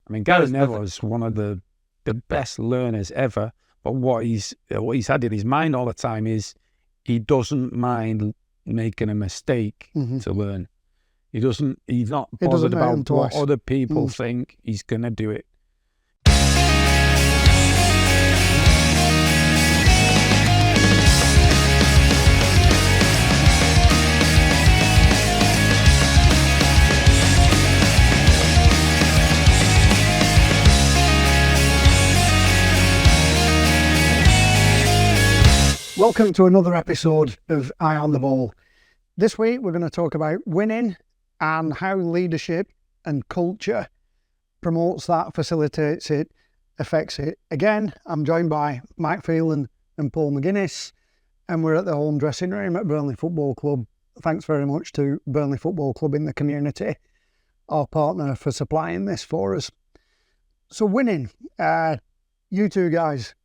I mean, Gary Neville is one of the best learners ever. But what he's had in his mind all the time is he doesn't mind making a mistake to learn. He's not bothered about what other people think. He's going to do it. Welcome to another episode of Eye on the Ball. This week we're going to talk about winning and how leadership and culture promotes that, facilitates it, affects it. Again, I'm joined by Mike Phelan and Paul McGuinness, and we're at the home dressing room at Burnley Football Club. Thanks very much to Burnley Football Club in the community, our partner, for supplying this for us. So winning, you two guys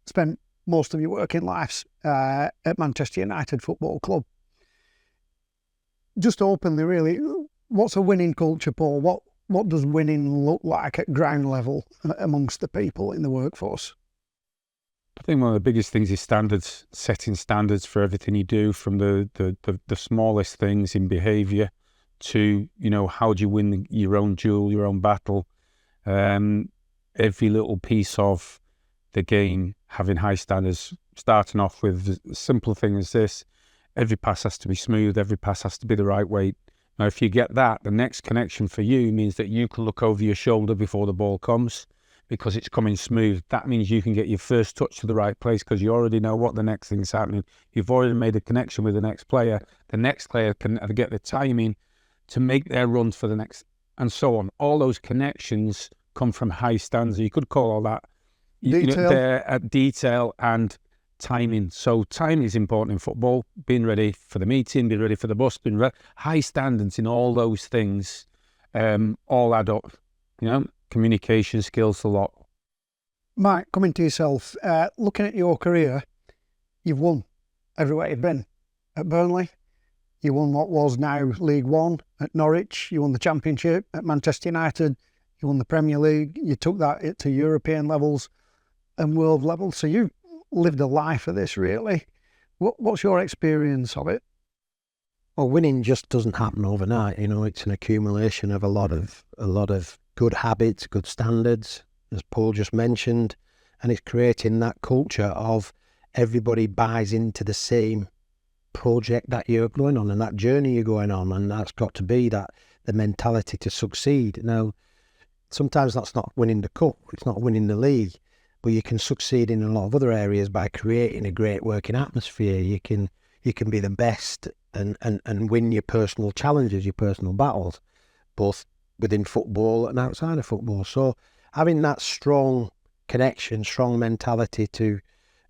spent most of your working lives at Manchester United Football Club. Just openly, really, what's a winning culture, Paul? What does winning look like at ground level amongst the people in the workforce? I think one of the biggest things is standards, setting standards for everything you do, from the smallest things in behaviour to, how do you win your own duel, your own battle. Every little piece of the game having high standards, starting off with a simple thing as this: every pass has to be smooth, every pass has to be the right weight. Now, if you get that, the next connection for you means that you can look over your shoulder before the ball comes, because it's coming smooth. That means you can get your first touch to the right place because you already know what the next thing's happening. You've already made a connection with the next player. The next player can get the timing to make their runs for the next, and so on. All those connections come from high standards. You could call all that detail and timing. So timing is important in football. Being ready for the meeting, being ready for the bus, high standards in all those things all add up. Communication skills a lot. Mike, coming to yourself, looking at your career, you've won everywhere you've been. At Burnley, you won what was now League One. At Norwich, you won the Championship. At Manchester United, you won the Premier League. You took that to European levels and world levels. So you lived a life of this, really. What's your experience of it? Well, winning just doesn't happen overnight. It's an accumulation of a lot of good habits, good standards, as Paul just mentioned, and it's creating that culture of everybody buys into the same project that you're going on and that journey you're going on, and that's got to be the mentality to succeed. Now, sometimes that's not winning the cup, it's not winning the league, but you can succeed in a lot of other areas by creating a great working atmosphere. You can be the best and win your personal challenges, your personal battles, both within football and outside of football. So having that strong connection, strong mentality to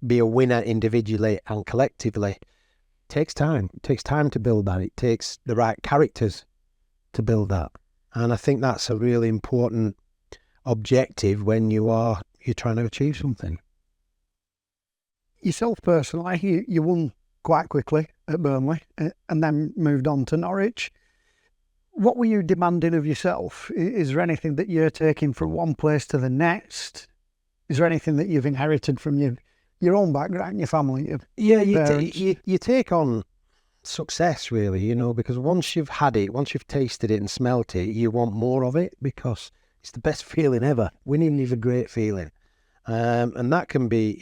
be a winner individually and collectively takes time. It takes time to build that. It takes the right characters to build that. And I think that's a really important objective when you're trying to achieve something. Yourself personally, you won quite quickly at Burnley and then moved on to Norwich. What were you demanding of yourself? Is there anything that you're taking from one place to the next? Is there anything that you've inherited from your own background, your family? You take on success, really, because once you've had it, once you've tasted it and smelt it, you want more of it, because it's the best feeling ever. Winning is a great feeling. And that can be,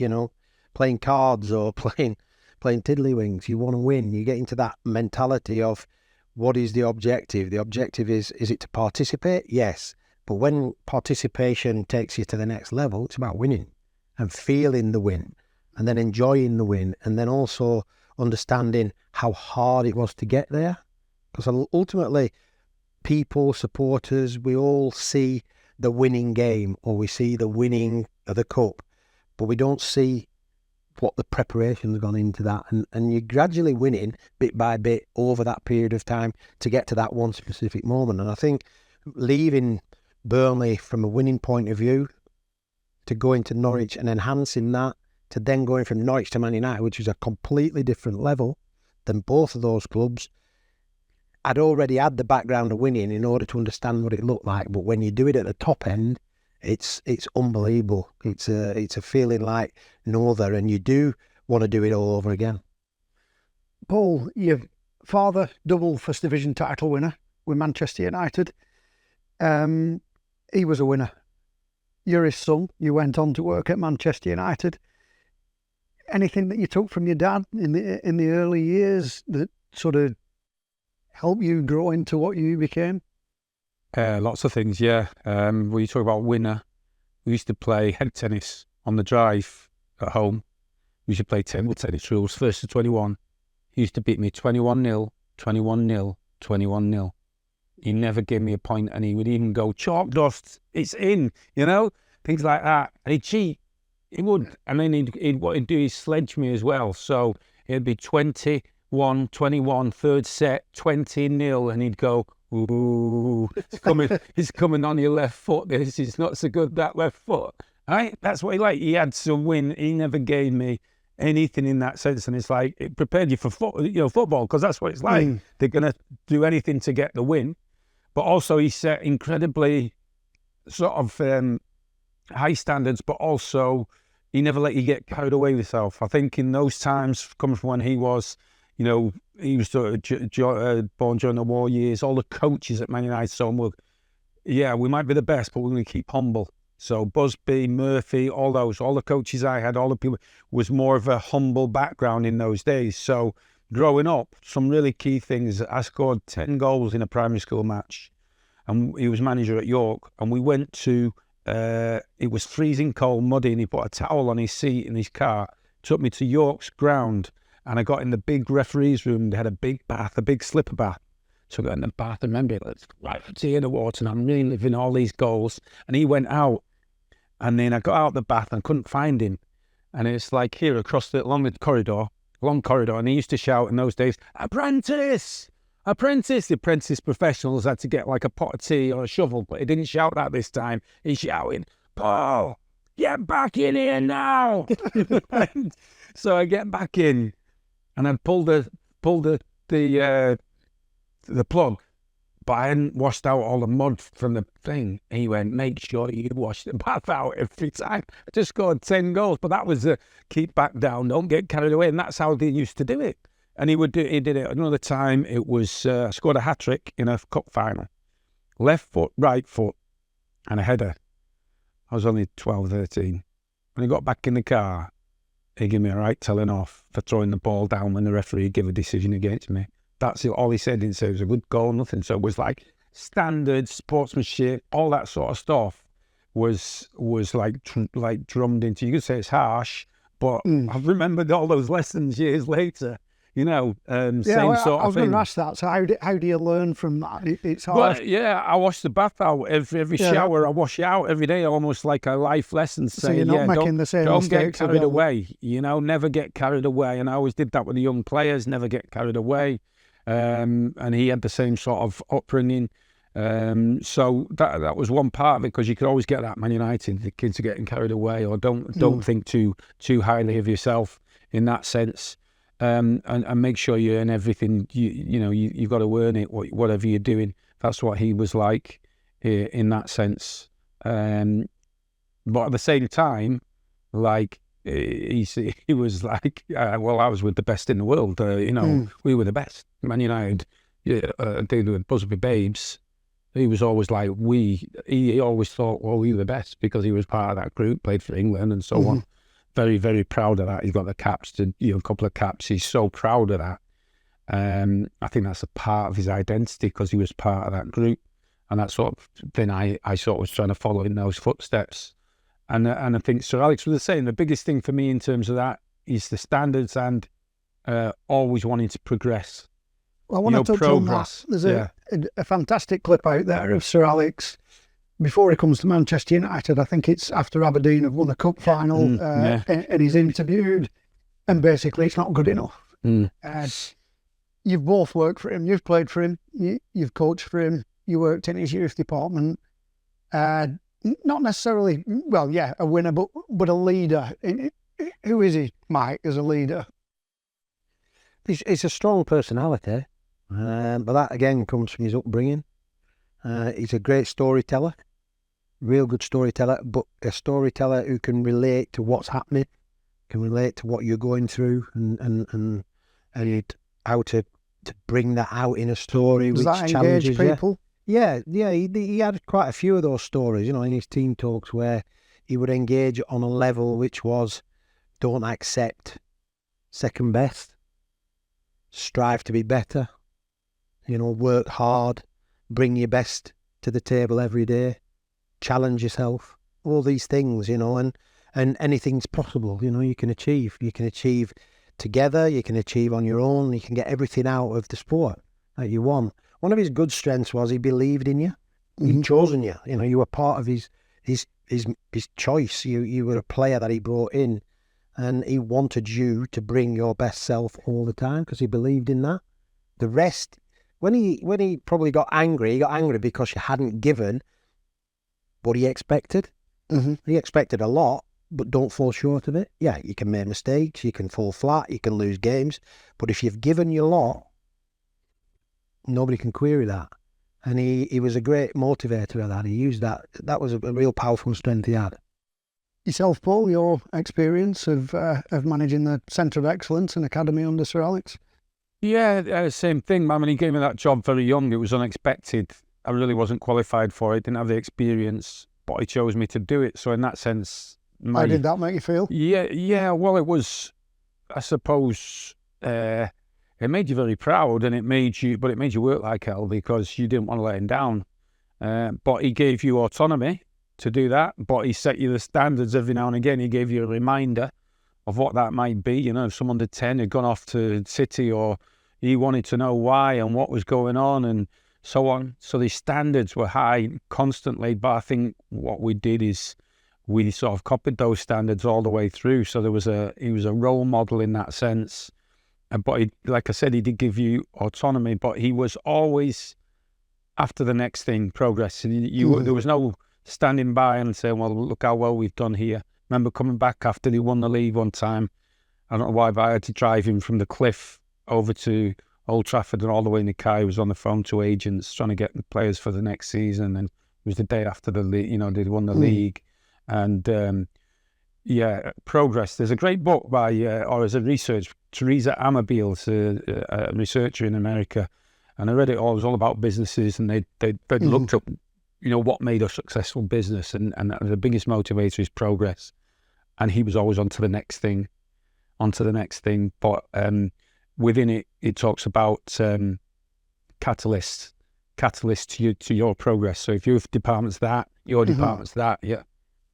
playing cards or playing tiddlywinks. You want to win. You get into that mentality of, what is the objective? The objective is it to participate? Yes. But when participation takes you to the next level, it's about winning and feeling the win and then enjoying the win, and then also understanding how hard it was to get there. Because ultimately, people, supporters, we all see the winning game, or we see the winning of the cup, but we don't see what the preparation's gone into that, and you're gradually winning bit by bit over that period of time to get to that one specific moment. And I think leaving Burnley from a winning point of view to going to Norwich and enhancing that, to then going from Norwich to Man United, which is a completely different level than both of those clubs, I'd already had the background of winning in order to understand what it looked like. But when you do it at the top end, it's unbelievable. It's a feeling like no other, and you do want to do it all over again. Paul, your father, double First Division title winner with Manchester United. He was a winner. You're his son. You went on to work at Manchester United. Anything that you took from your dad in the early years that sort of helped you grow into what you became? Lots of things, yeah. When you talk about winner, we used to play head tennis on the drive at home. We used to play table tennis rules, first to 21. He used to beat me 21-0, 21-0, 21-0. He never gave me a point, and he would even go, chalk dust, it's in, things like that. And he'd cheat. He would. And then what he'd do is sledge me as well. So it'd be 21-21, third set, 20-0, and he'd go, ooh, it's coming on your left foot. This is not so good, that left foot. Right? That's what he liked. He had some win. He never gave me anything in that sense. And it's like, it prepared you for football, because that's what it's like. They're going to do anything to get the win. But also he set incredibly sort of high standards, but also he never let you get carried away with yourself. I think in those times, coming from when he was, he was born during the war years, all the coaches at Man United saw him, we might be the best, but we're going to keep humble. So Busby, Murphy, all the coaches I had, all the people, was more of a humble background in those days. So growing up, some really key things. I scored 10 goals in a primary school match, and he was manager at York, and we went to, it was freezing cold, muddy, and he put a towel on his seat in his car, took me to York's ground, and I got in the big referee's room. They had a big bath, a big slipper bath. So I got in the bath, and remember, it's right tea in the water, and I'm really living all these goals. And he went out, and then I got out the bath and I couldn't find him. And it's like here across along the corridor, long corridor, and he used to shout in those days, apprentice, apprentice. The apprentice professionals had to get like a pot of tea or a shovel, but he didn't shout that this time. He shouted, Paul, get back in here now. So I get back in, and I'd pulled the plug, but I hadn't washed out all the mud from the thing. And he went, make sure you wash the bath out every time. I just scored 10 goals, but that was keep back down, don't get carried away. And that's how they used to do it. And he did it another time. It was, I scored a hat-trick in a cup final. Left foot, right foot, and a header. I was only 12, 13. When he got back in the car, he gave me a right telling off for throwing the ball down when the referee gave a decision against me. That's it. All he said. Didn't say it was a good goal, nothing. So it was like standards, sportsmanship, all that sort of stuff was like drummed into. You could say it's harsh, but I've remembered all those lessons years later. Same sort of thing. I was going to ask that. So how do you learn from that? It's hard. Well, I wash the bath out every shower. I wash it out every day, almost like a life lesson. So you're not making the same mistakes. Don't get carried away. Never get carried away. And I always did that with the young players. Never get carried away. And he had the same sort of upbringing. So that was one part of it, because you could always get that Man United. The kids are getting carried away, or don't think too highly of yourself in that sense. And make sure you earn everything. You've got to earn it, whatever you're doing. That's what he was like in that sense. But at the same time, like he was like, I was with the best in the world. We were the best. Man United, dealing with Busby Babes. He was always like he always thought, we were the best, because he was part of that group, played for England and so on. Very, very proud of that. He's got the caps, a couple of caps. He's so proud of that. I think that's a part of his identity, because he was part of that group, and that sort of then I sort of was trying to follow in those footsteps. And I think Sir Alex was the same. The biggest thing for me in terms of that is the standards and always wanting to progress. Well, I want to touch on that. There's a fantastic clip out there of Sir Alex before he comes to Manchester United. I think it's after Aberdeen have won a cup final, and he's interviewed, and basically it's not good enough. You've both worked for him, you've played for him, you've coached for him, you worked in his youth department. Not necessarily, a winner, but a leader. Who is he, Mike, as a leader? He's a strong personality. But that again comes from his upbringing. He's a great storyteller, real good storyteller, but a storyteller who can relate to what's happening, can relate to what you're going through, and how to bring that out in a story. Does which that engage challenges you. people? Yeah. He had quite a few of those stories, in his team talks where he would engage on a level which was, don't accept second best, strive to be better, work hard, bring your best to the table every day, challenge yourself, all these things, and anything's possible, you can achieve. You can achieve together, you can achieve on your own, you can get everything out of the sport that you want. One of his good strengths was he believed in you. He'd chosen you. You were part of his choice. You were a player that he brought in, and he wanted you to bring your best self all the time because he believed in that. The rest, when he probably got angry, he got angry because you hadn't given what he expected. He expected a lot, but don't fall short of it. Yeah, you can make mistakes, you can fall flat, you can lose games, but if you've given your lot, nobody can query that. And he was a great motivator of that. He used that. That was a real powerful strength he had. Yourself, Paul, your experience of managing the Centre of Excellence and Academy under Sir Alex? Yeah, same thing. I mean, he gave me that job very young. It was unexpected. I really wasn't qualified for it, didn't have the experience, but he chose me to do it. So in that sense... How did that make you feel? Yeah. Well, it was, I suppose, it made you very proud, and it made you work like hell because you didn't want to let him down. But he gave you autonomy to do that, but he set you the standards every now and again. He gave you a reminder of what that might be. If someone under 10 had gone off to City, or he wanted to know why and what was going on and so on. So the standards were high constantly, but I think what we did is we sort of copied those standards all the way through. So he was a role model in that sense. But like I said, he did give you autonomy, but he was always after the next thing, progress. There was no standing by and saying, well, look how well we've done here. Remember coming back after he won the league one time, I don't know why, but I had to drive him from the cliff over to Old Trafford and all the way in the car. He was on the phone to agents trying to get the players for the next season, and it was the day after the league, they'd won the league. And progress. There's a great book by, or as a research, Teresa Amabiel's a researcher in America, and I read it all. It was all about businesses, and they'd looked up, what made a successful business, and the biggest motivator is progress. And he was always on to the next thing. But within it, it talks about catalysts to your progress. So if your department's that, your department's that, yeah.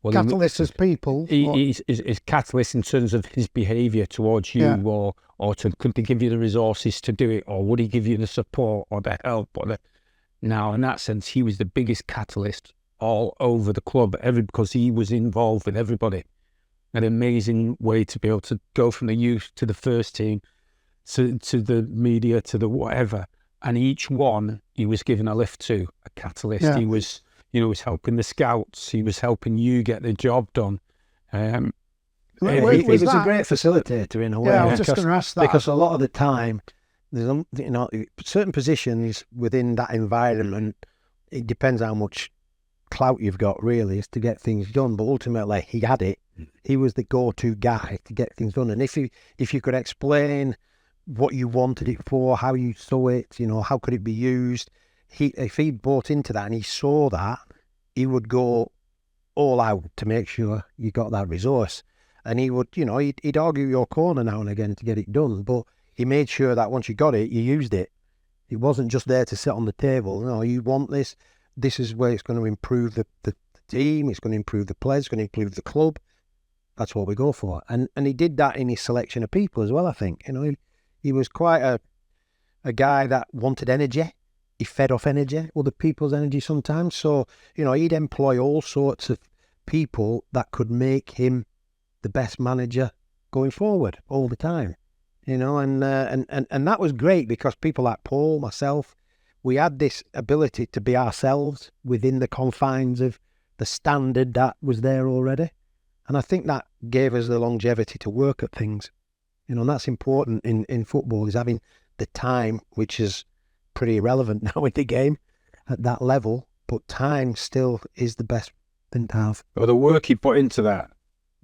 Well, catalyst as people? He's catalyst in terms of his behaviour towards you, or to give you the resources to do it, or would he give you the support or the help? Now, in that sense, he was the biggest catalyst all over the club, because he was involved with everybody. An amazing way to be able to go from the youth to the first team, to the media, to the whatever. And each one he was given a lift to, a catalyst. Yeah. He was... he was helping the scouts. He was helping you get the job done. He was a great facilitator in a way. Yeah, I was just going to ask that. Because a lot of the time, there's certain positions within that environment, it depends how much clout you've got, really, is to get things done. But ultimately, he had it. He was the go-to guy to get things done. And if you could explain what you wanted it for, how you saw it, how could it be used, if he bought into that and he saw that, he would go all out to make sure you got that resource. And he would, he'd argue your corner now and again to get it done, but he made sure that once you got it, you used it. It wasn't just there to sit on the table. No, you want this. This is where it's going to improve the team. It's going to improve the players. It's going to improve the club. That's what we go for. And he did that in his selection of people as well, I think. He was quite a guy that wanted energy. He fed off energy, other people's energy sometimes. So, he'd employ all sorts of people that could make him the best manager going forward all the time. And that was great because people like Paul, myself, we had this ability to be ourselves within the confines of the standard that was there already. And I think that gave us the longevity to work at things. And that's important in football, is having the time, which is pretty irrelevant now in the game at that level. But time still is the best thing to have. Well, the work he put into that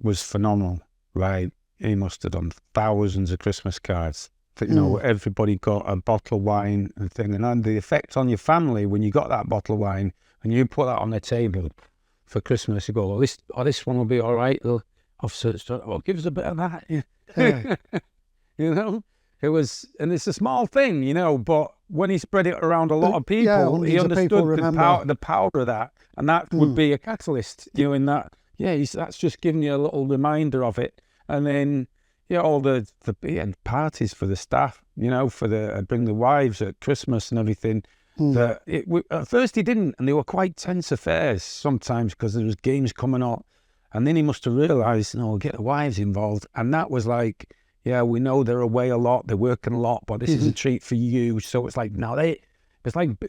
was phenomenal, right? He must have done thousands of Christmas cards. Everybody got a bottle of wine and thing, and the effect on your family when you got that bottle of wine and you put that on their table for Christmas, you go, this one will be all right. They'll give us a bit of that. Yeah. It was, and it's a small thing, but when he spread it around a lot of people, he understood the power of that, and that would be a catalyst, in that. Yeah, that's just giving you a little reminder of it, and then all the parties for the staff, bring the wives at Christmas and everything. At first he didn't, and they were quite tense affairs sometimes because there was games coming up, and then he must have realised, get the wives involved, and that was like, we know they're away a lot, they're working a lot, but this is a treat for you. So it's like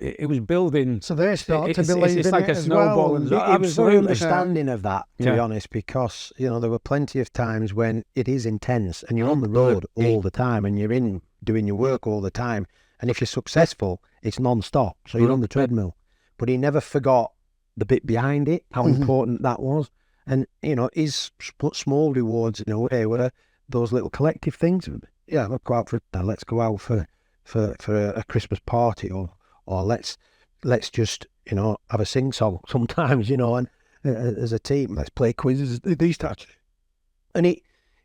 it was building. So they start to believe it's in like it a as snowball. well. And It was very understanding of that, to be honest, because there were plenty of times when it is intense and you're on the road all the time and you're in doing your work all the time, and if you're successful, it's non-stop, so you're on the treadmill. But he never forgot the bit behind it, how important that was, and his small rewards in a way were those little collective things. Let's go out let's go out for a Christmas party, or let's just have a sing song sometimes, and as a team, let's play quizzes, these types. And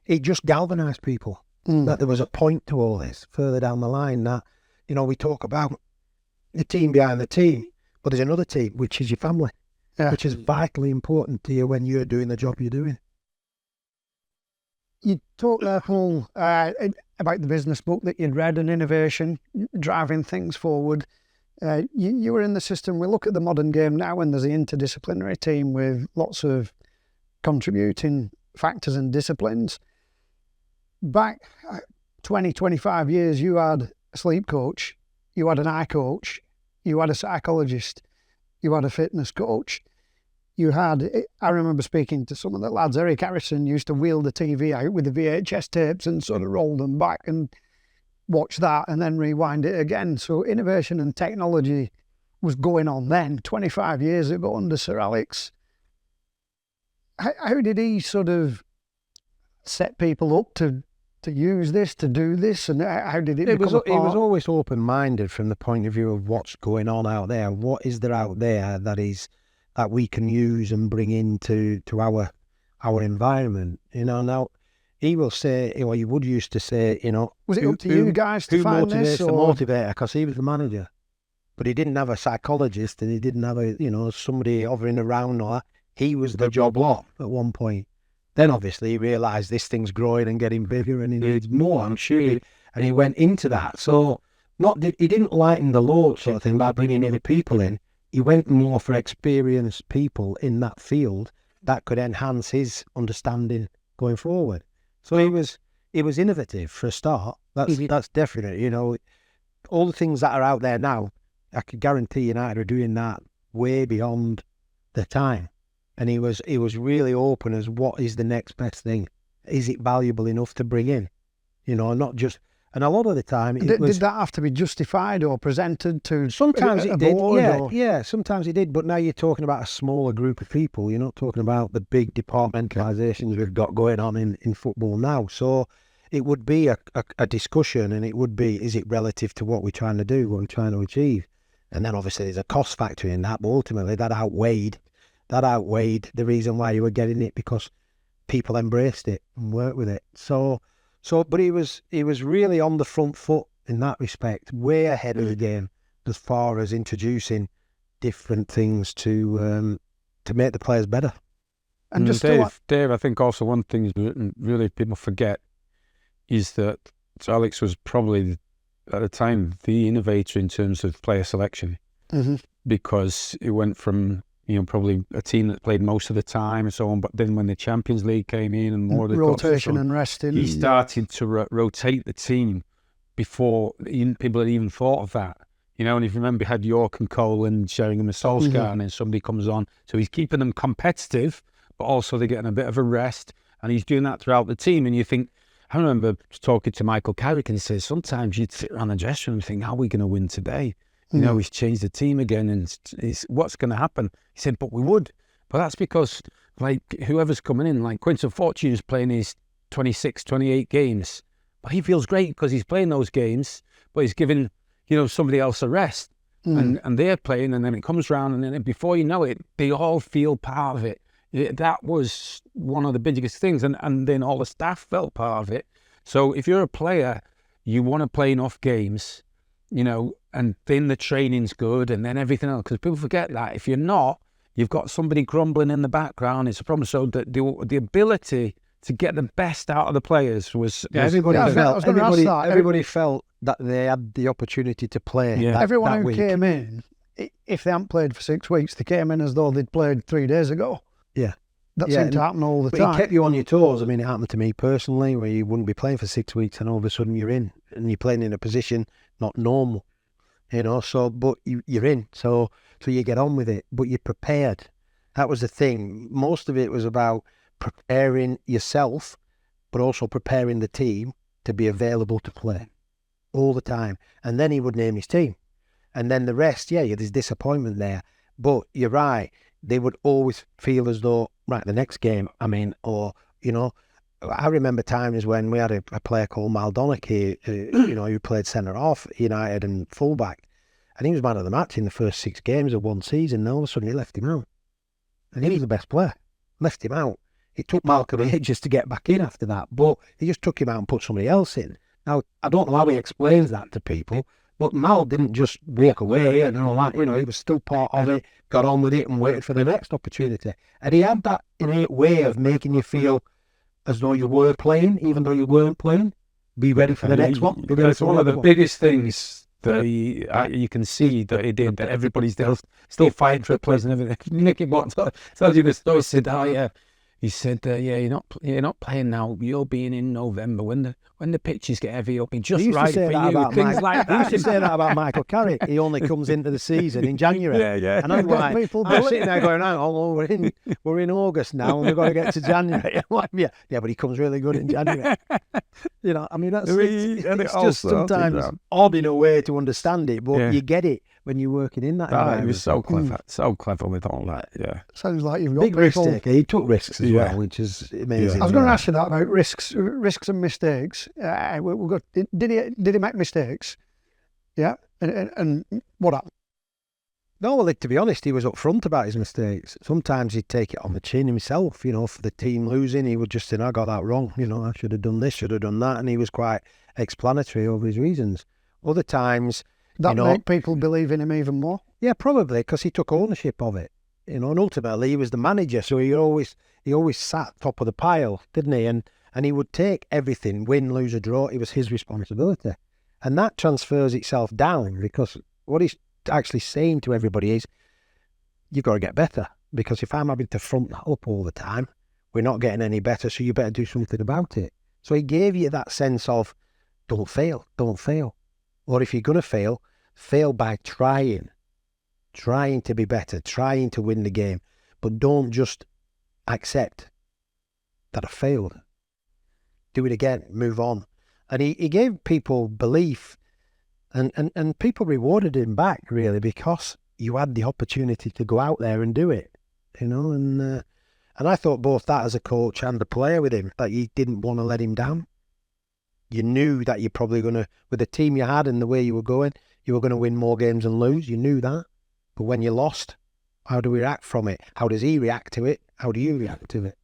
it just galvanised people that there was a point to all this further down the line, that we talk about the team behind the team, but there's another team, which is your family, which is vitally important to you when you're doing the job you're doing. You talked there, Paul, about the business book that you'd read and innovation, driving things forward. You were in the system. We look at the modern game now, and there's an interdisciplinary team with lots of contributing factors and disciplines. Back 20, 25 years, you had a sleep coach, you had an eye coach, you had a psychologist, you had a fitness coach. I remember speaking to some of the lads. Eric Harrison used to wheel the TV out with the VHS tapes and sort of roll them back and watch that and then rewind it again. So innovation and technology was going on then, 25 years ago under Sir Alex. How did he sort of set people up to use this, to do this, and how did it become a part? He was always open-minded from the point of view of what's going on out there. What is there out there that we can use and bring into our environment? Now he will say, he would used to say, was it up to you guys to find this? Who motivates the motivator? Because he was the manager, but he didn't have a psychologist, and he didn't have somebody hovering around or that. He was the job lot at one point. Then obviously he realised this thing's growing and getting bigger and he needs more, I'm sure, and he went into that. So he didn't lighten the load sort of thing by bringing other people in. He went more for experienced people in that field that could enhance his understanding going forward. So he was innovative for a start. That's definite. All the things that are out there now, I could guarantee United are doing that way beyond the time. And he was really open as what is the next best thing. Is it valuable enough to bring in? Not just. And a lot of the time, did that have to be justified or presented to? Sometimes a it did. board Yeah. Sometimes it did. But now you're talking about a smaller group of people. You're not talking about the big departmentalisations we've got going on in football now. So it would be a discussion, and it would be, is it relative to what we're trying to do, what we're trying to achieve? And then obviously there's a cost factor in that. But ultimately, that outweighed the reason why you were getting it, because people embraced it and worked with it. But he was really on the front foot in that respect, way ahead of the game as far as introducing different things to make the players better. And just Dave, I think also one thing really people forget is that Sir Alex was probably at the time the innovator in terms of player selection, because it went from probably a team that played most of the time and so on. But then when the Champions League came in and more of the rotation and resting, he started to rotate the team before people had even thought of that. And if you remember, he had York and Cole and Sheringham and Solskjaer, and then somebody comes on. So he's keeping them competitive, but also they're getting a bit of a rest. And he's doing that throughout the team. And you think, I remember talking to Michael Carrick, and he says, sometimes you'd sit around the dressing room and think, how are we going to win today? You know, he's changed the team again, and it's what's going to happen? He said, but we would. But that's because, like, whoever's coming in, like Quinton Fortune's playing his 26, 28 games. But he feels great because he's playing those games, but he's giving, you know, somebody else a rest. And they're playing, and then it comes round, and then before you know it, they all feel part of it. That was one of the biggest things. And then all the staff felt part of it. So if you're a player, you want to play enough games, you know, and then the training's good, and then everything else. Because people forget that. If you're not, you've got somebody grumbling in the background. It's a problem. So the ability to get the best out of the players was everybody felt. Everybody felt that they had the opportunity to play. Yeah. Everyone who week. came in, if they hadn't played for 6 weeks, they came in as though they'd played 3 days ago. Yeah. That seemed to happen all the But time. it kept you on your toes. I mean, it happened to me personally, where you wouldn't be playing for 6 weeks, and all of a sudden you're in, and you're playing in a position not normal, you know. So, but you're in, so you get on with it. But you're prepared. That was the thing. Most of it was about preparing yourself, but also preparing the team to be available to play all the time. And then he would name his team, and then the rest. Yeah, there's disappointment there, but you're right. They would always feel as though, right, the next game, I mean, or, you know, I remember times when we had a player called Maldonnick, you know, who played centre-half, United, and full-back, and he was man of the match in the first 6 games of one season, and all of a sudden he left him out. And he was the best player. Left him out. It took Malcolm ages to get back in after that, but he just took him out and put somebody else in. Now, I don't know how he explains that to people, but Mal didn't just walk away and all that, you know, he was still part of it, got on with it and waited for the next opportunity. And he had that innate way of making you feel as though you were playing, even though you weren't playing. Be ready for the next one. That's one of the biggest things that you can see that he did, that everybody's still fighting for a place and everything. Nicky Bott tells you the story. Said, oh yeah, he said, yeah, you're not playing now. You're being in November when the pitches get heavy, it'll be just right for you. Things like that. He used to say that about Michael Carrick. He only comes into the season in January. Yeah. And I'm like, I'm sitting there going, oh, we're in August now, and we've got to get to January. I'm like, yeah, but he comes really good in January. You know, I mean, it's just sometimes odd in a way to understand it, but you get it when you're working in that environment. He was so clever with all that. Yeah, Sounds like you've got big risk taker. He took risks as well, which is amazing. I was going to ask you that about risks and mistakes. Did he make mistakes? Yeah, and what happened? No, well, to be honest, he was upfront about his mistakes. Sometimes he'd take it on the chin himself, you know, for the team losing. He would just say, I got that wrong, you know, I should have done this, should have done that. And he was quite explanatory over his reasons. Other times, that made people believe in him even more? Yeah, probably, because he took ownership of it. You know, and ultimately he was the manager, so he always sat top of the pile, didn't he? And he would take everything, win, lose, or draw. It was his responsibility. And that transfers itself down, because what he's actually saying to everybody is, you've got to get better, because if I'm having to front that up all the time, we're not getting any better, so you better do something about it. So he gave you that sense of, don't fail. Or if you're going to fail by trying to be better, trying to win the game, but don't just accept that I failed. Do it again, move on. And he gave people belief, and people rewarded him back, really, because you had the opportunity to go out there and do it, you know. And I thought both that as a coach and a player with him, that you didn't want to let him down. You knew that you're probably going to, with the team you had and the way you were going to win more games than lose. You knew that. But when you lost, how do we react from it? How does he react to it? How do you react to it?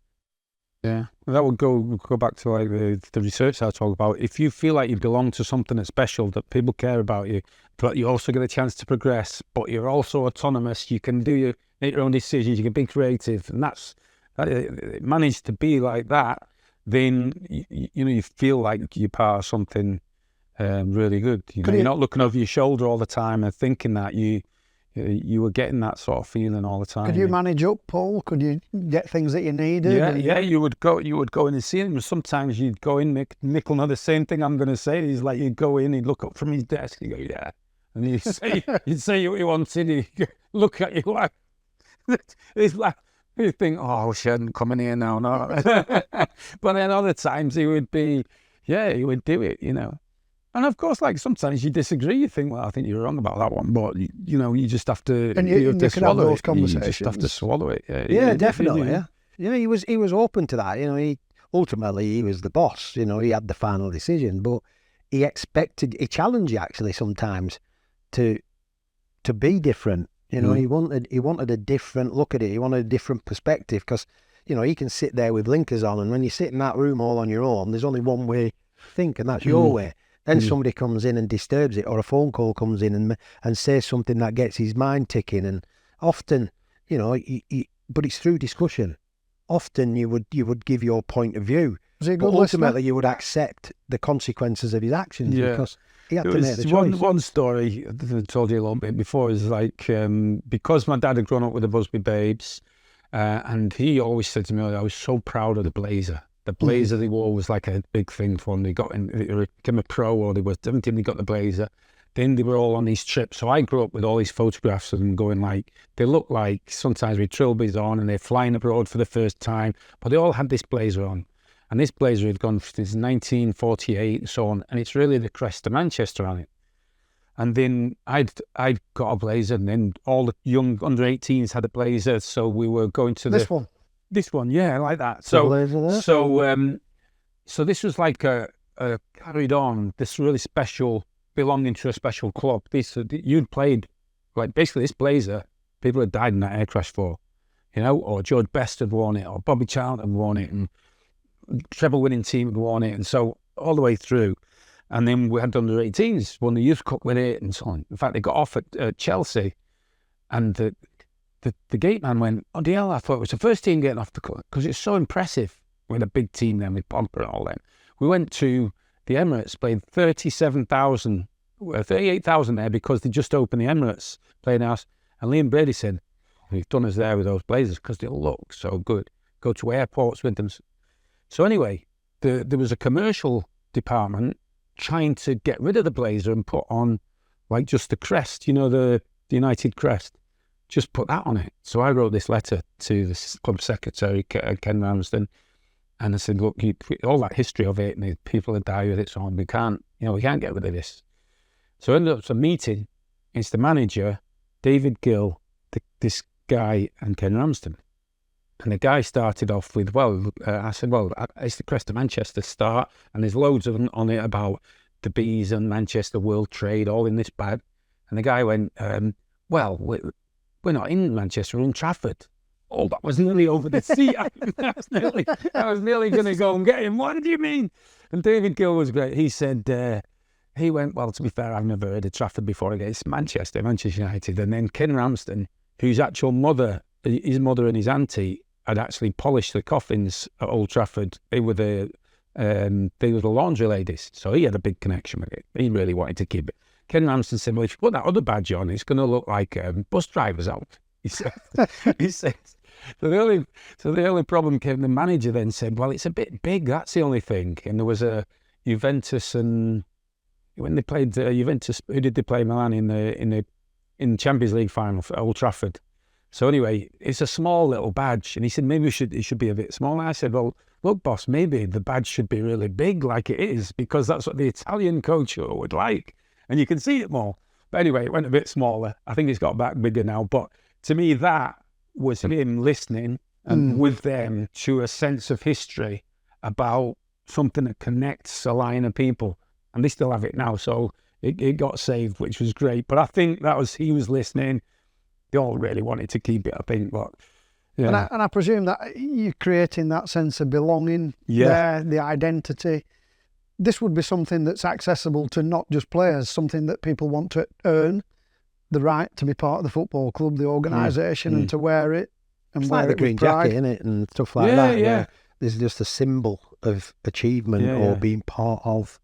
Yeah, that would go back to like the research I talk about. If you feel like you belong to something that's special, that people care about you, but you also get a chance to progress, but you're also autonomous, you can make your own decisions, you can be creative, and it managed to be like that, then you feel like you're part of something really good. You're not looking over your shoulder all the time and thinking that you were getting that sort of feeling all the time. Could you manage up, Paul? Could you get things that you needed? Yeah. You would go in and see him. Sometimes you'd go in, Nick will know the same thing I'm going to say. He's like, you'd go in, he'd look up from his desk, he'd go, yeah. And you'd say what you wanted, he'd look at you like, it's like, you think, oh, she hadn't come in here now, no. But then other times he would do it, you know. And of course, like sometimes you disagree. You think, well, I think you're wrong about that one, but you just have to. And you have to can have swallow those it. You just have to conversations. swallow it. Yeah, definitely. Yeah, he was open to that. He ultimately he was the boss. He had the final decision, but he challenged you actually sometimes to be different. He wanted a different look at it. He wanted a different perspective because he can sit there with blinkers on, and when you sit in that room all on your own, there's only one way to think, and that's your way. Then somebody comes in and disturbs it, or a phone call comes in and says something that gets his mind ticking. And often, but it's through discussion. Often you would give your point of view. Was he a But good listener? ultimately, you would accept the consequences of his actions because he had to make the One, choice. one story I told you a little bit before is like, because my dad had grown up with the Busby Babes, and he always said to me, I was so proud of the blazer. The blazer they wore was like a big thing for them. They became a pro, or they were 17, they got the blazer. Then they were all on these trips. So I grew up with all these photographs of them going like, they look like sometimes with trilbies on and they're flying abroad for the first time, but they all had this blazer on. And this blazer had gone since 1948 and so on. And it's really the crest of Manchester on it. And then I'd got a blazer, and then all the young under 18s had a blazer. So we were going to this one, yeah, like that. So this was like a carried on, this really special, belonging to a special club. You'd played, like basically this blazer, people had died in that air crash for, or George Best had worn it, or Bobby Charlton had worn it, and treble winning team had worn it, and so all the way through. And then we had under 18s, won the Youth Cup with it, and so on. In fact, they got off at Chelsea, and the gate man went, oh, DL, I thought it was the first team getting off the court because it's so impressive. We had a big team then with Pompa and all that. We went to the Emirates, played 38,000 there because they just opened the Emirates playing house. And Liam Brady said, we've done us there with those blazers because they look so good. Go to airports with them. So anyway, there was a commercial department trying to get rid of the blazer and put on like just the crest, the United crest. Just put that on it. So I wrote this letter to the club secretary, Ken Ramsden, and I said, look, all that history of it, and the people that die with it, so on, we can't get rid of this. So I ended up a meeting. It's the manager, David Gill, this guy, and Ken Ramsden. And the guy started off with, I said, it's the crest of Manchester start, and there's loads of them on it about the bees and Manchester World Trade, all in this bag. And the guy went, we're not in Manchester, we're in Trafford. Oh, that was nearly over the seat. I was nearly going to go and get him. What do you mean? And David Gill was great. He said, he went, well, to be fair, I've never heard of Trafford before. It's Manchester United. And then Ken Ramsden, whose actual mother, his mother and his auntie had actually polished the coffins at Old Trafford. They were the laundry ladies. So he had a big connection with it. He really wanted to keep it. Ken Ramsden said, well, if you put that other badge on, it's going to look like bus drivers out. He said, so the only problem came, the manager then said, well, it's a bit big, that's the only thing. And there was a Juventus, and when they played Juventus, who did they play? Milan in the Champions League final for Old Trafford. So anyway, it's a small little badge. And he said, maybe it should be a bit smaller. I said, well, look, boss, maybe the badge should be really big like it is, because that's what the Italian coach would like. And you can see it more. But anyway, it went a bit smaller. I think it's got back bigger now. But to me, that was him listening and with them to a sense of history about something that connects a line of people. And they still have it now. So it got saved, which was great. But I think he was listening. They all really wanted to keep it, I think. But yeah. And I presume that you're creating that sense of belonging there, the identity. This would be something that's accessible to not just players, something that people want to earn the right to be part of the football club, the organisation, and to wear it. And it's wear like the it green with pride. jacket, isn't it? And stuff like that. Yeah. There's just a symbol of achievement or being part of.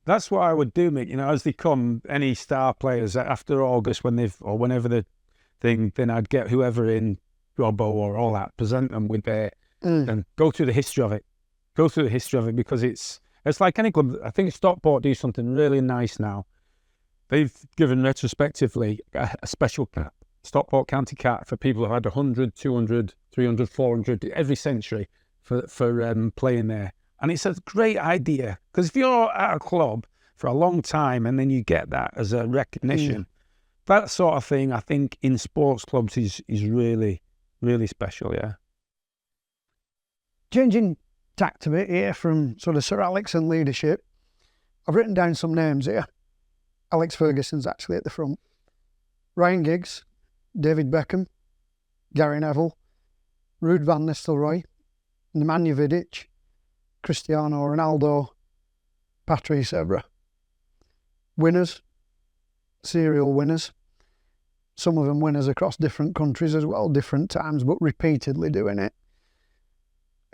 That's what I would do, Mick. As they come, any star players after August, whenever the thing, then I'd get whoever in, Robbo or all that, present them with their, and go through the history of it. Go through the history of it, because it's like any club. I think Stockport do something really nice now. They've given retrospectively a special cap, Stockport County cap, for people who've had 100, 200, 300, 400 every century for playing there. And it's a great idea, because if you're at a club for a long time, and then you get that as a recognition. That sort of thing, I think, in sports clubs is really, really special, yeah. Changing tact a bit here from sort of Sir Alex and leadership, I've written down some names here. Alex Ferguson's actually at the front. Ryan Giggs, David Beckham, Gary Neville, Ruud van Nistelrooy, Nemanja Vidic, Cristiano Ronaldo, Patrice Evra. Winners, serial winners. Some of them winners across different countries as well, different times, but repeatedly doing it.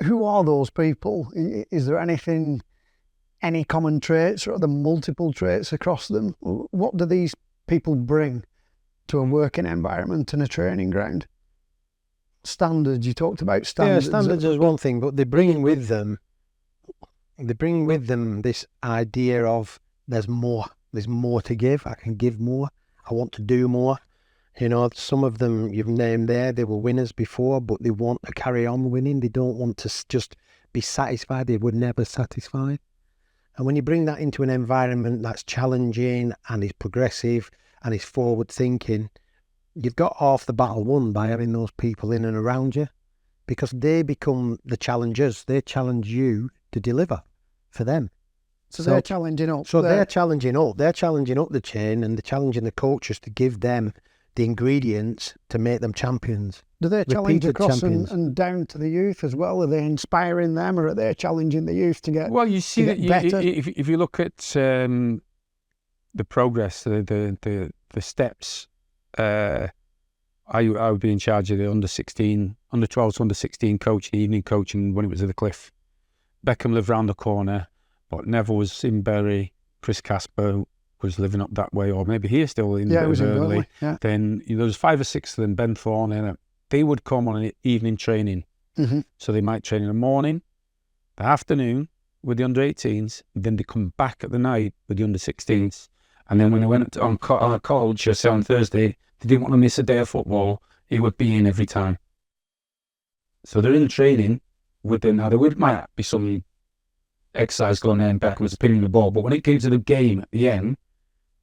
Who are those people? Is there anything, any common traits, or are there multiple traits across them? What do these people bring to a working environment and a training ground? Standards, you talked about standards. Yeah, standards is one thing, but they bring with them this idea of there's more to give. I can give more. I want to do more. You know, some of them you've named there, they were winners before, but they want to carry on winning. They don't want to just be satisfied. They were never satisfied. And when you bring that into an environment that's challenging and is progressive and is forward thinking, you've got half the battle won by having those people in and around you, because they become the challengers. They challenge you to deliver for them. So they're challenging up. So they're challenging up. They're challenging up the chain, and they're challenging the coaches to give them the ingredients to make them champions. Do they challenge Repeated across champions. and down to the youth as well? Are they inspiring them, or are they challenging the youth to get? Well, you see that better? if you look at the progress, the steps. I would be in charge of the under 12 to under 16 coaching, evening coaching when it was at the Cliff. Beckham lived round the corner, but Neville was in Bury. Chris Casper was living up that way, or maybe he is still in Burnley. Yeah. Then there was 5 or 6 of them, Ben Thorne, and they would come on an evening training. Mm-hmm. So they might train in the morning, the afternoon with the under 18s, then they come back at the night with the under 16s. And then when they went on college, or say on Thursday, they didn't want to miss a day of football. He would be in every time. So they're in training with them. Now, there might be some exercise going on back was pinning the ball, but when it came to the game at the end,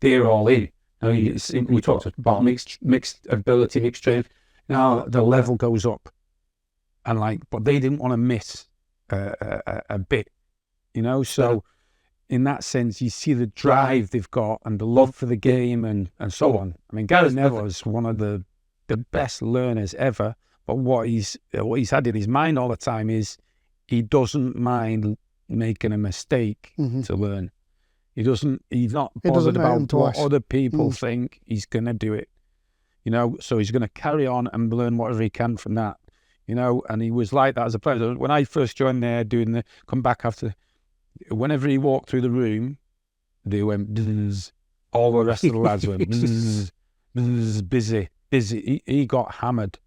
they're all in. Now, we talked about mixed ability, mixed strength. Now the level goes up, and but they didn't want to miss a bit, you know. So in that sense, you see the drive they've got and the love for the game and so on. I mean, Gary Neville is one of the best learners ever, but what he's had in his mind all the time is he doesn't mind making a mistake to learn. He's not bothered about what other people think. He's going to do it, you know, so he's going to carry on and learn whatever he can from that, you know. And he was like that as a player. When I first joined there, come back after, whenever he walked through the room, they went bzzz. All the rest of the lads went bzzz, bzzz, busy. He got hammered.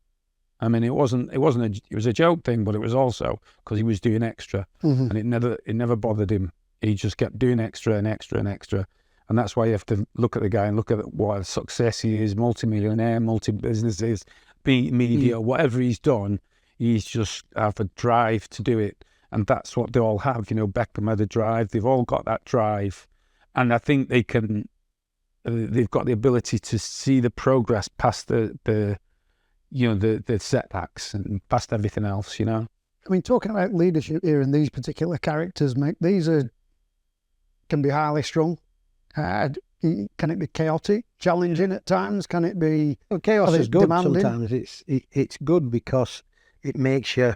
I mean, it was a joke thing, but it was also because he was doing extra, and it never bothered him. He just kept doing extra and extra and extra, and that's why you have to look at the guy and look at what a success he is, multi-millionaire, multi-businesses, media, whatever he's done. He's just have a drive to do it. And that's what they all have, you know. Beckham had a drive. They've all got that drive, and I think they can. They've got the ability to see the progress past the setbacks and past everything else, you know. I mean, talking about leadership here and these particular characters, Mick, these can be highly strung. Can it be chaotic, challenging at times? Can it be? Well, chaos is good demanding? sometimes. It's good because it makes you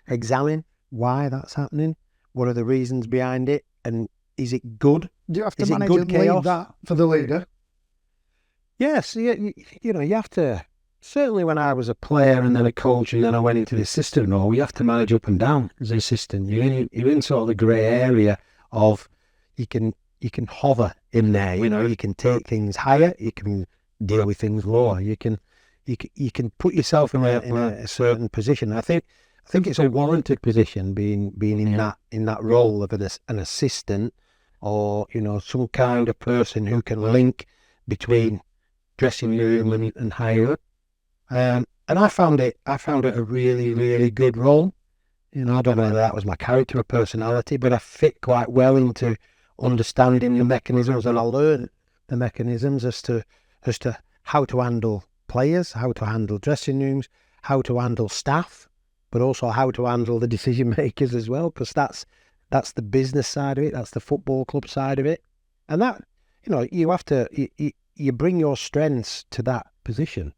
examine why that's happening. What are the reasons behind it? And is it good? Do you have to Is it manage good and chaos? lead that for the leader? Yes, you know, you have to. Certainly when I was a player and then a coach and then I went into the assistant role, you have to manage up and down as an assistant. You're in sort of the grey area of you can hover in there, you know, you can take things higher, you can deal with things lower, you can put yourself in a certain position. I think it's a warranted position being in that role of an assistant, or, you know, some kind of person who can link between dressing room and higher up. And I found it a really, really good role. You know, I don't know whether that was my character or personality, but I fit quite well into understanding the mechanisms, and I learned the mechanisms as to how to handle players, how to handle dressing rooms, how to handle staff, but also how to handle the decision makers as well, because that's the business side of it, that's the football club side of it. And that, you have to, you bring your strengths to that position.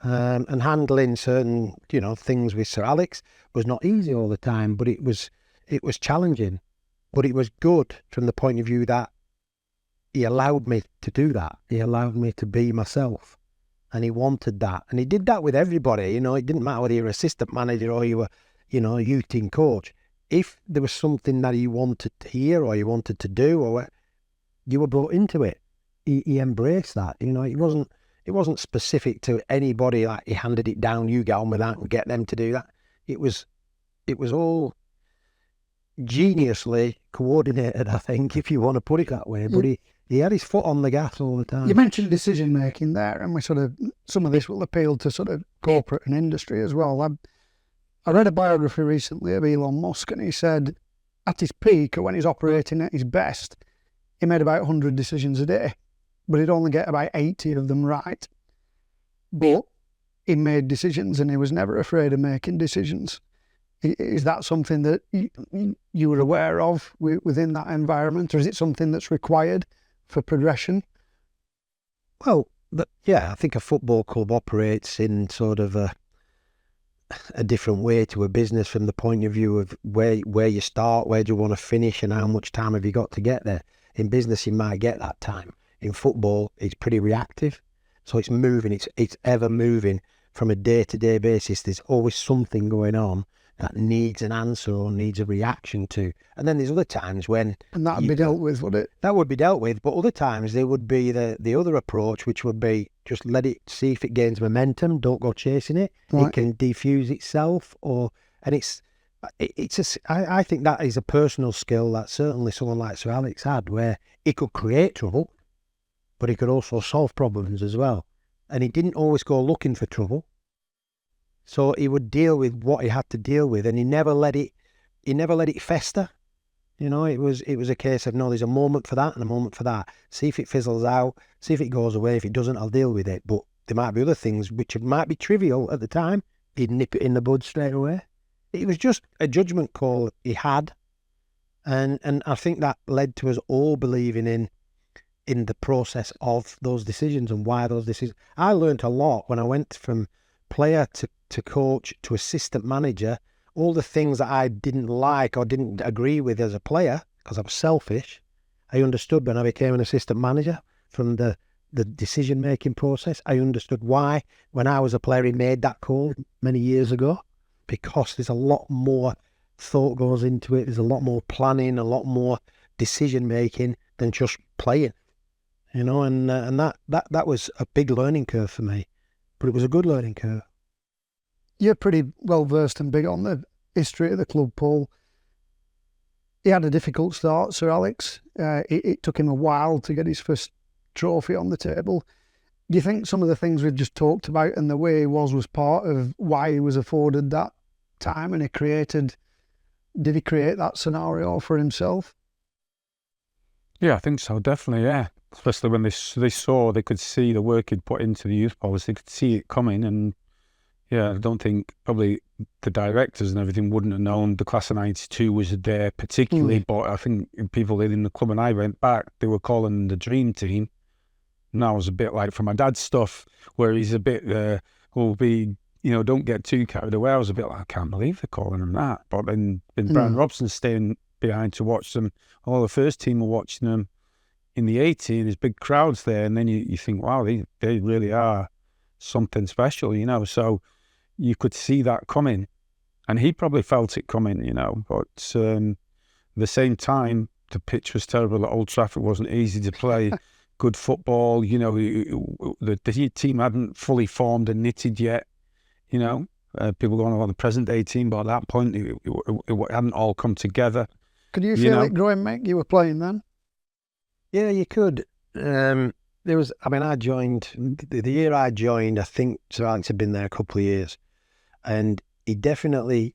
And handling certain, things with Sir Alex was not easy all the time, but it was challenging. But it was good from the point of view that he allowed me to do that. He allowed me to be myself. And he wanted that. And he did that with everybody. It didn't matter whether you were assistant manager or you were, a youth team coach. If there was something that he wanted to hear or he wanted to do, or you were brought into it, he embraced that. It wasn't specific to anybody, like he handed it down, you get on with that and get them to do that. It was all geniusly coordinated, I think, if you want to put it that way. But he had his foot on the gas all the time. You mentioned decision making there, and some of this will appeal to sort of corporate and industry as well. I read a biography recently of Elon Musk, and he said at his peak, or when he's operating at his best, he made about 100 decisions a day, but he'd only get about 80 of them right. But he made decisions, and he was never afraid of making decisions. Is that something that you were aware of within that environment, or is it something that's required for progression? Well, I think a football club operates in sort of a different way to a business from the point of view of where you start, where do you want to finish, and how much time have you got to get there. In business, you might get that time. In football, it's pretty reactive. So it's moving, it's ever moving from a day-to-day basis. There's always something going on that needs an answer or needs a reaction to. And then there's other times when... And that would be dealt with, would it? That would be dealt with, but other times there would be the other approach, which would be just let it, see if it gains momentum, don't go chasing it. Right. It can diffuse itself, I think that is a personal skill that certainly someone like Sir Alex had, where he could create trouble, but he could also solve problems as well. And he didn't always go looking for trouble. So he would deal with what he had to deal with, and he never let it fester. It was a case of, no, there's a moment for that and a moment for that. See if it fizzles out, see if it goes away. If it doesn't, I'll deal with it. But there might be other things which might be trivial at the time. He'd nip it in the bud straight away. It was just a judgment call he had. And I think that led to us all believing in the process of those decisions and why those decisions. I learned a lot when I went from player to coach to assistant manager. All the things that I didn't like or didn't agree with as a player, because I was selfish, I understood when I became an assistant manager from the decision-making process. I understood why, when I was a player, he made that call many years ago, because there's a lot more thought goes into it. There's a lot more planning, a lot more decision-making than just playing. And that was a big learning curve for me, but it was a good learning curve. You're pretty well versed and big on the history of the club, Paul. He had a difficult start, Sir Alex. It took him a while to get his first trophy on the table. Do you think some of the things we've just talked about and the way he was part of why he was afforded that time, and did he create that scenario for himself? Yeah, I think so, definitely, yeah. Especially when they could see the work he'd put into the youth policy, they could see it coming. And yeah, I don't think probably the directors and everything wouldn't have known the class of 92 was there particularly, but I think people in the club, and I went back, they were calling them the dream team. And that was a bit like for my dad's stuff, where he's a bit, don't get too carried away. I was a bit like, I can't believe they're calling them that. But then Brian Robson staying behind to watch them, all the first team were watching them in the 80, and there's big crowds there, and then you think, wow, they really are something special, so you could see that coming, and he probably felt it coming, but at the same time, the pitch was terrible at Old Trafford, wasn't easy to play good football, the team hadn't fully formed and knitted yet, people going on the present day team, but at that point it hadn't all come together. Could you feel it growing, Mick? You were playing then? Yeah, you could. I joined, the year I joined, I think Sir Alex had been there a couple of years, and he definitely,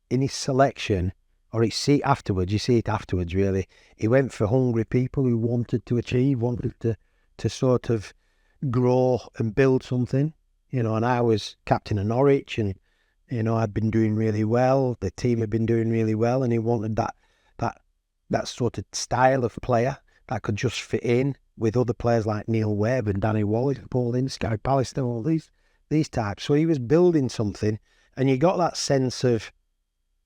in his selection or it's see afterwards. You see it afterwards, really. He went for hungry people who wanted to achieve, wanted to sort of grow and build something, you know. And I was captain of Norwich, and you know, I'd been doing really well. The team had been doing really well, and he wanted that sort of style of player that could just fit in with other players like Neil Webb and Danny Wallace, Paul Ince, Sky Pallister, all these types. So he was building something, and you got that sense of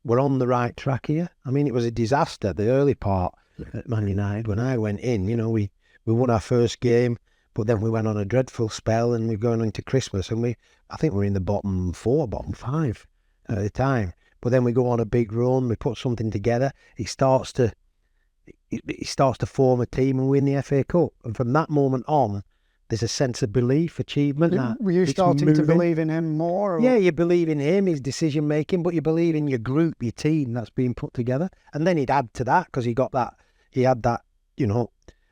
we're on the right track here. I mean, it was a disaster, the early part at Man United. When I went in, you know, we won our first game, but then we went on a dreadful spell, and we're going into Christmas, and I think we're in the bottom 4, bottom 5 at the time. But then we go on a big run, we put something together, it starts to form a team and win the FA Cup. And from that moment on, there's a sense of belief, achievement. Were you starting to believe in him more? Or? Yeah, you believe in him, his decision making, but you believe in your group, your team that's being put together. And then he'd add to that because he had that, you know,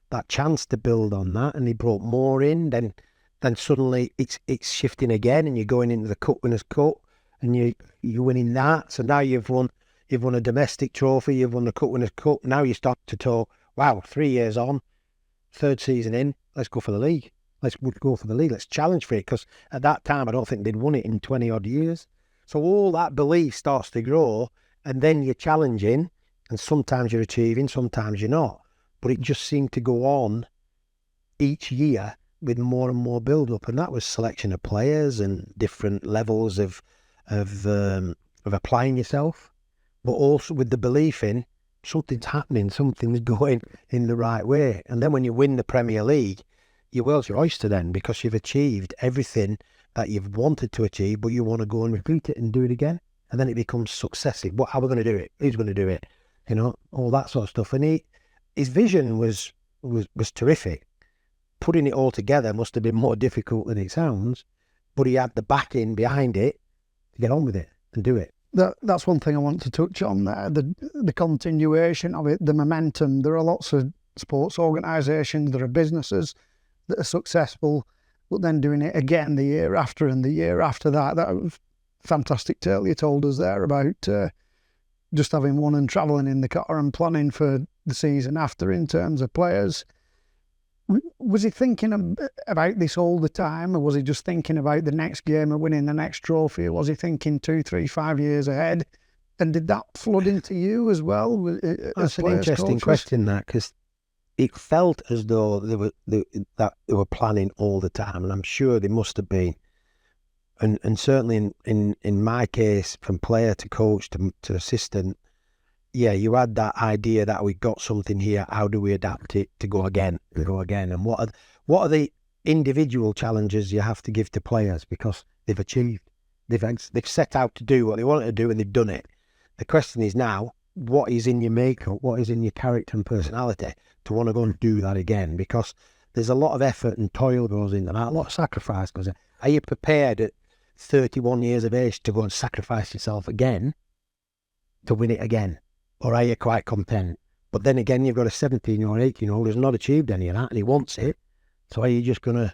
that chance to build on that, and he brought more in. Then suddenly it's shifting again, and you're going into the Cup Winners' Cup, and you're winning that. So now you've won a domestic trophy, you've won the Cup Winners' Cup. Now you start to talk, wow, 3 years on, 3rd season in, let's go for the league. Let's go for the league. Let's challenge for it, because at that time I don't think they'd won it in 20 odd years. So all that belief starts to grow, and then you're challenging, and sometimes you're achieving, sometimes you're not. But it just seemed to go on each year with more and more build-up, and that was selection of players and different levels of applying yourself, but also with the belief in something's happening, something's going in the right way. And then when you win the Premier League, your world's your oyster then, because you've achieved everything that you've wanted to achieve, but you want to go and repeat it and do it again. And then it becomes successive. How are we going to do it? Who's going to do it? You know, all that sort of stuff. And his vision was terrific. Putting it all together must have been more difficult than it sounds, but he had the backing behind it to get on with it and do it. That's one thing I want to touch on there, the continuation of it, the momentum. There are lots of sports organisations, there are businesses that are successful, but then doing it again the year after and the year after that. That was a fantastic tale you told us there about just having won and travelling in the car and planning for the season after in terms of players. Was he thinking about this all the time, or was he just thinking about the next game and winning the next trophy? Or was he thinking 2, 3, 5 years ahead? And did that flood into you as well? That's an interesting question, that, because it felt as though they were planning all the time, and I'm sure they must have been. And certainly in my case, from player to coach to assistant, yeah, you had that idea that we got something here. How do we adapt it to go again? And what are the individual challenges you have to give to players, because they've achieved, they've set out to do what they wanted to do, and they've done it. The question is now, what is in your makeup, what is in your character and personality to want to go and do that again? Because there's a lot of effort and toil goes into that, a lot of sacrifice goes in. Are you prepared at 31 years of age to go and sacrifice yourself again to win it again? Or are you quite content? But then again, you've got a 17-year-old, 18-year-old who's not achieved any of that, and he wants it. So are you just gonna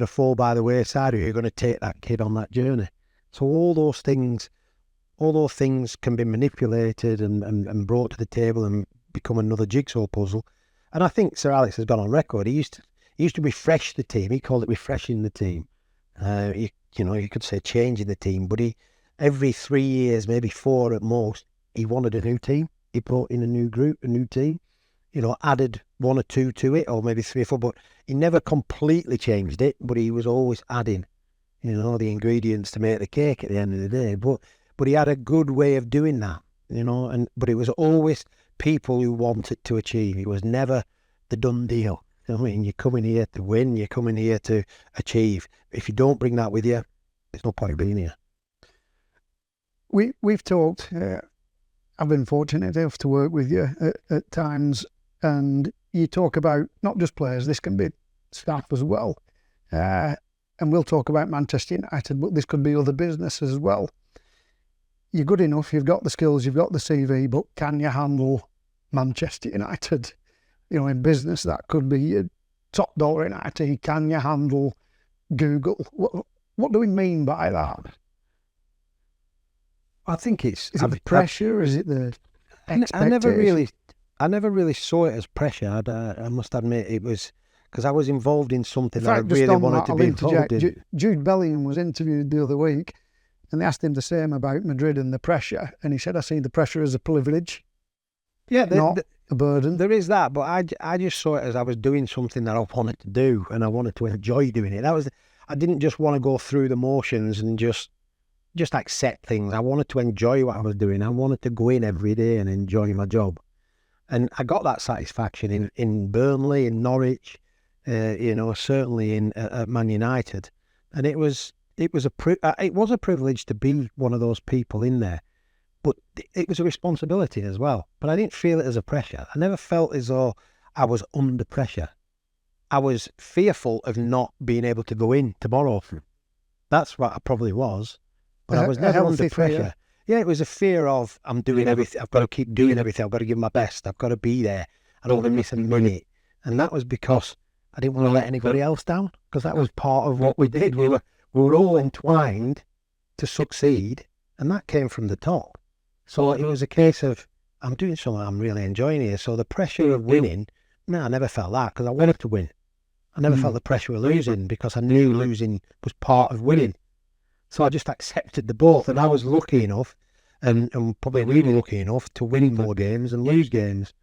fall by the wayside, or are you going to take that kid on that journey? So all those things can be manipulated and brought to the table and become another jigsaw puzzle. And I think Sir Alex has gone on record. He used to refresh the team. He called it refreshing the team. You could say changing the team, but every 3 years, maybe 4 at most, he wanted a new team. He brought in a new group, a new team, added 1 or 2 to it, or maybe 3 or 4, but he never completely changed it, but he was always adding, the ingredients to make the cake at the end of the day. But he had a good way of doing that, but it was always people who wanted to achieve. It was never the done deal. I mean, you're coming here to win, you're coming here to achieve. If you don't bring that with you, there's no point being here. We've talked, I've been fortunate enough to work with you at times, and you talk about not just players, this can be staff as well. And we'll talk about Manchester United, but this could be other businesses as well. You're good enough, you've got the skills, you've got the CV, but can you handle Manchester United? In business, that could be top dollar in IT. Can you handle Google? What do we mean by that? I think is it the pressure? Is it the... expectation. I never really saw it as pressure. I must admit, it was because I was involved in something In that I fact, just really on wanted that, to I'll be involved interject. in. Jude Bellingham was interviewed the other week, and they asked him the same about Madrid and the pressure, and he said, "I see the pressure as a privilege, Yeah, not a burden." there is that, but I just saw it as I was doing something that I wanted to do, and I wanted to enjoy doing it. I didn't just want to go through the motions and just accept things. I wanted to enjoy what I was doing. I wanted to go in every day and enjoy my job. And I got that satisfaction in Burnley, in Norwich, certainly at Man United. And it was a privilege to be one of those people in there, but it was a responsibility as well. But I didn't feel it as a pressure. I never felt as though I was under pressure. I was fearful of not being able to go in tomorrow. That's what I probably was. But I was never under pressure. Fear. Yeah, it was a fear of I'm doing everything. I've got to keep doing everything. I've got to give my best. I've got to be there. I don't want to miss a minute. And that was because I didn't want to let anybody else down, because that was part of what we did. We were all entwined to succeed, and that came from the top. So it was a case of I'm doing something I'm really enjoying here. So the pressure of winning, no, I never felt that because I wanted to win. I never felt the pressure of losing because I knew losing was part of winning. So I just accepted the both, and I was lucky enough, and probably really lucky enough to win more games and lose games.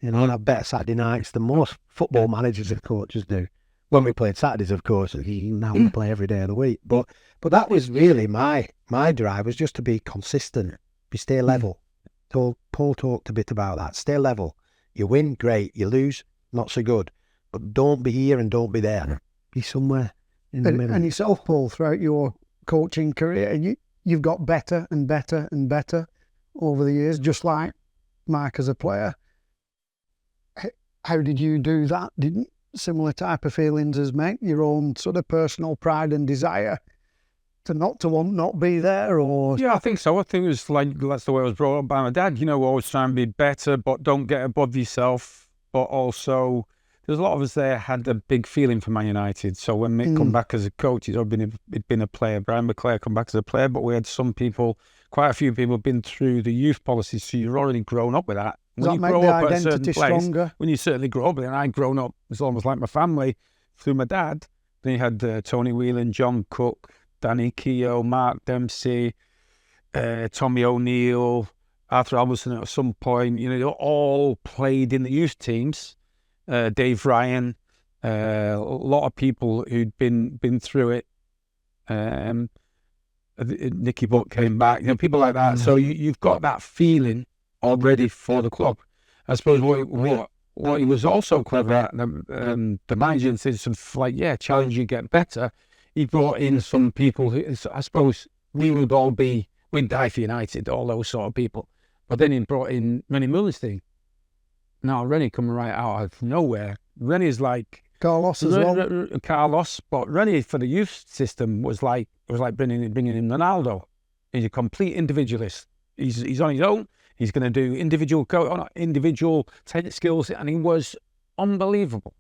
And have better Saturday nights than most football managers and coaches do. When we played Saturdays, of course, now we play every day of the week. But that was really my drive, was just to be consistent, stay level. So Paul talked a bit about that. Stay level. You win, great. You lose, not so good. But don't be here and don't be there. Be somewhere in the middle. And yourself, Paul, throughout your coaching career, you've got better and better and better over the years, just like Mark as a player. How did you do that? Didn't similar type of feelings as Meg, your own sort of personal pride and desire to not be there? Or Yeah, I think so. I think it was like, that's the way I was brought up by my dad, always trying to be better, but don't get above yourself. But also, there's a lot of us there had a big feeling for Man United. So when Mick come back as a coach, he'd been a player. Brian McClare come back as a player, but we had quite a few people been through the youth policy, so you're already grown up with that. Does that make the identity stronger? When you certainly grow up, and I'd grown up, it's almost like my family through my dad. Then you had Tony Whelan, John Cook, Danny Keogh, Mark Dempsey, Tommy O'Neill, Arthur Albertson at some point. They all played in the youth teams. Dave Ryan, a lot of people who'd been through it. Nicky Butt came back, people like that. So you've got that feeling already for the club. I suppose what he was also clever at, the manager said something challenge you, get better. He brought in some people who, I suppose we'd die for United, all those sort of people. But then he brought in Rennie Mullenstein. Now, Rennie coming right out of nowhere. Rennie's like Carlos as well. Carlos, but Rennie for the youth system was like bringing in Ronaldo. He's a complete individualist. He's on his own. He's going to do individual technical skills, and he was unbelievable.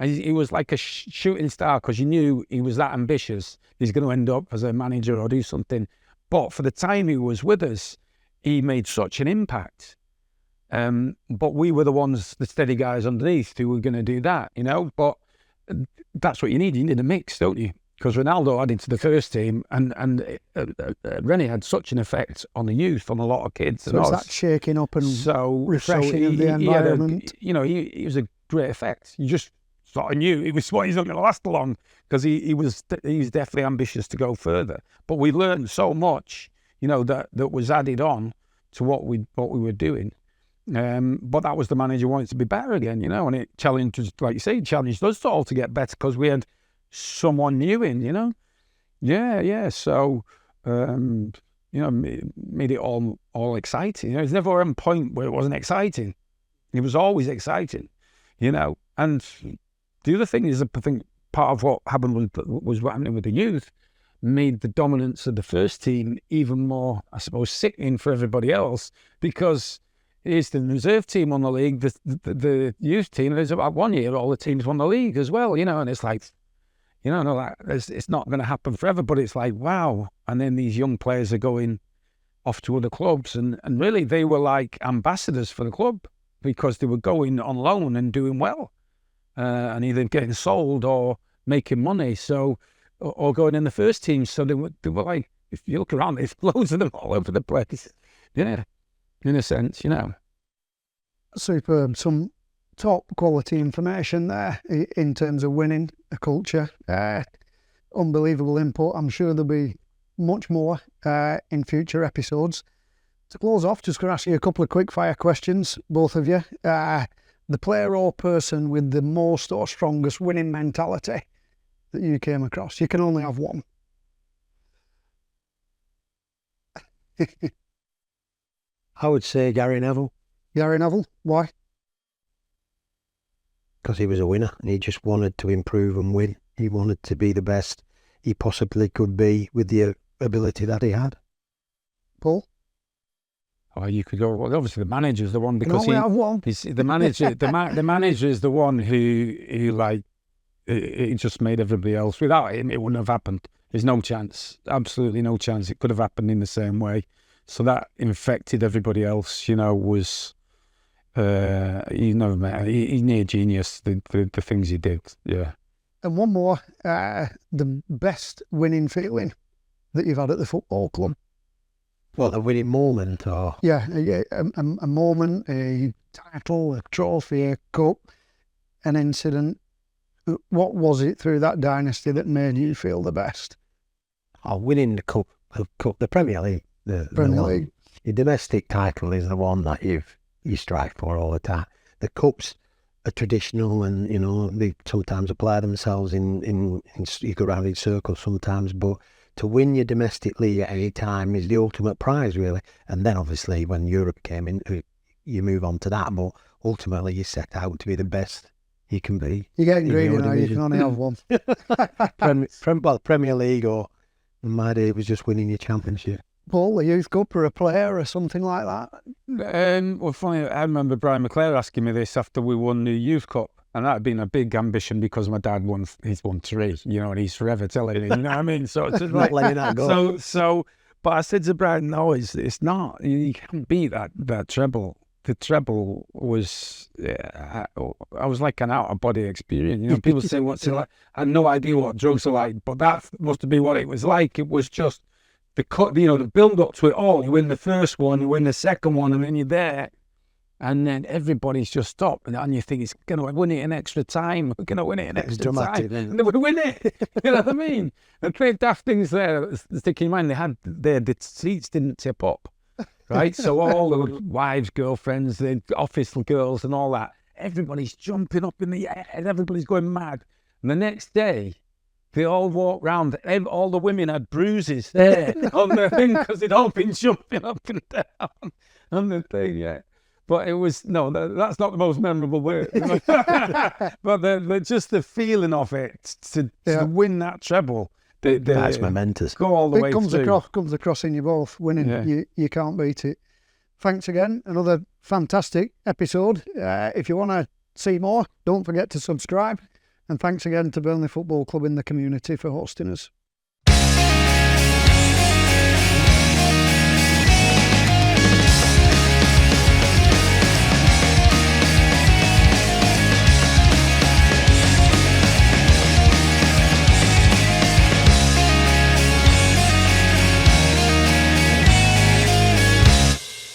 He was like a shooting star because you knew he was that ambitious. He's going to end up as a manager or do something. But for the time he was with us, he made such an impact. But we were the steady guys underneath who were going to do that, But that's what you need. You need a mix, don't you? Because Ronaldo added to the first team, and Rennie had such an effect on the youth, on a lot of kids. So it's that shaking up and refreshing of the environment. He was a great effect. You just sort of knew he was not going to last long because he was definitely ambitious to go further. But we learned so much, that was added on to what we were doing. But that was the manager wanted to be better again, and it challenged us, like you say, challenged us all to get better because we had someone new in, Yeah. So, made it all exciting. There's never a point where it wasn't exciting. It was always exciting, And the other thing is, I think part of what happened was what happened with the youth made the dominance of the first team even more, I suppose, sickening for everybody else because it's the reserve team won the league, the youth team. There's about 1 year all the teams won the league as well, and it's like, it's not going to happen forever, but it's like, wow. And then these young players are going off to other clubs, and really they were like ambassadors for the club because they were going on loan and doing well, and either getting sold or making money. So, or going in the first team. So they were like, if you look around, there's loads of them all over the place. Yeah, in a sense, you know. Superb. Some top quality information there in terms of winning a culture. Unbelievable input. I'm sure there'll be much more in future episodes. To close off, just going to ask you a couple of quick fire questions, both of you. The player or person with the most or strongest winning mentality that you came across. You can only have one. I would say Gary Neville. Gary Neville, why? Because he was a winner and he just wanted to improve and win. He wanted to be the best he possibly could be with the ability that he had. Paul? Oh, you could go. Well, obviously, the manager's the one because Can only have one. he's the manager. The manager is the one who like it just made everybody else. Without him, it wouldn't have happened. There's no chance. Absolutely no chance. It could have happened in the same way. So that infected everybody else. You know, was he's near genius. The things he did. Yeah. And one more. The best winning feeling that you've had at the football club. What, a winning moment or? Yeah, a moment, a title, a trophy, a cup, an incident. What was it through that dynasty that made you feel the best? Oh, winning the cup, the Premier League. The Premier League. Your domestic title is the one that you strive for all the time. The cups are traditional, and you know they sometimes apply themselves in you go round in circles sometimes, but to win your domestic league at any time is the ultimate prize, really. And then obviously when Europe came in, you move on to that, but ultimately you set out to be the best you can be. You're getting greedy now, you can only have one. Premier League, or in my day it was just winning your championship. Paul, a youth cup or a player or something like that? Well, funny, I remember Brian McClare asking me this after we won the youth cup. And that had been a big ambition because my dad won 3, you know, and he's forever telling it, you know what I mean? So it's just Not letting that go. So, but I said to Brian, no, it's not. You can't beat that treble. The treble was, I was like an out-of-body experience. You know, people say, what's it like? I had no idea what drugs are like, but that must have been what it was like. It was just the build-up to it all. You win the first one, you win the second one, and then you're there. And then everybody's just stopped, and you think it's going to win it in extra time. We're going to win it in extra time. And they would win it. You know what I mean? And three daft things there. Sticking in mind, the seats didn't tip up, right? So all the wives, girlfriends, the office girls, and all that, everybody's jumping up in the air, and everybody's going mad. And the next day, they all walked round. All the women had bruises there on their thing because they'd all been jumping up and down on the thing. Yeah. But it was, that's not the most memorable word. But just the feeling of it, to win that treble. That's momentous. Go all the way through. Comes across in you both. Winning, yeah. You can't beat it. Thanks again. Another fantastic episode. If you want to see more, don't forget to subscribe. And thanks again to Burnley Football Club in the community for hosting us.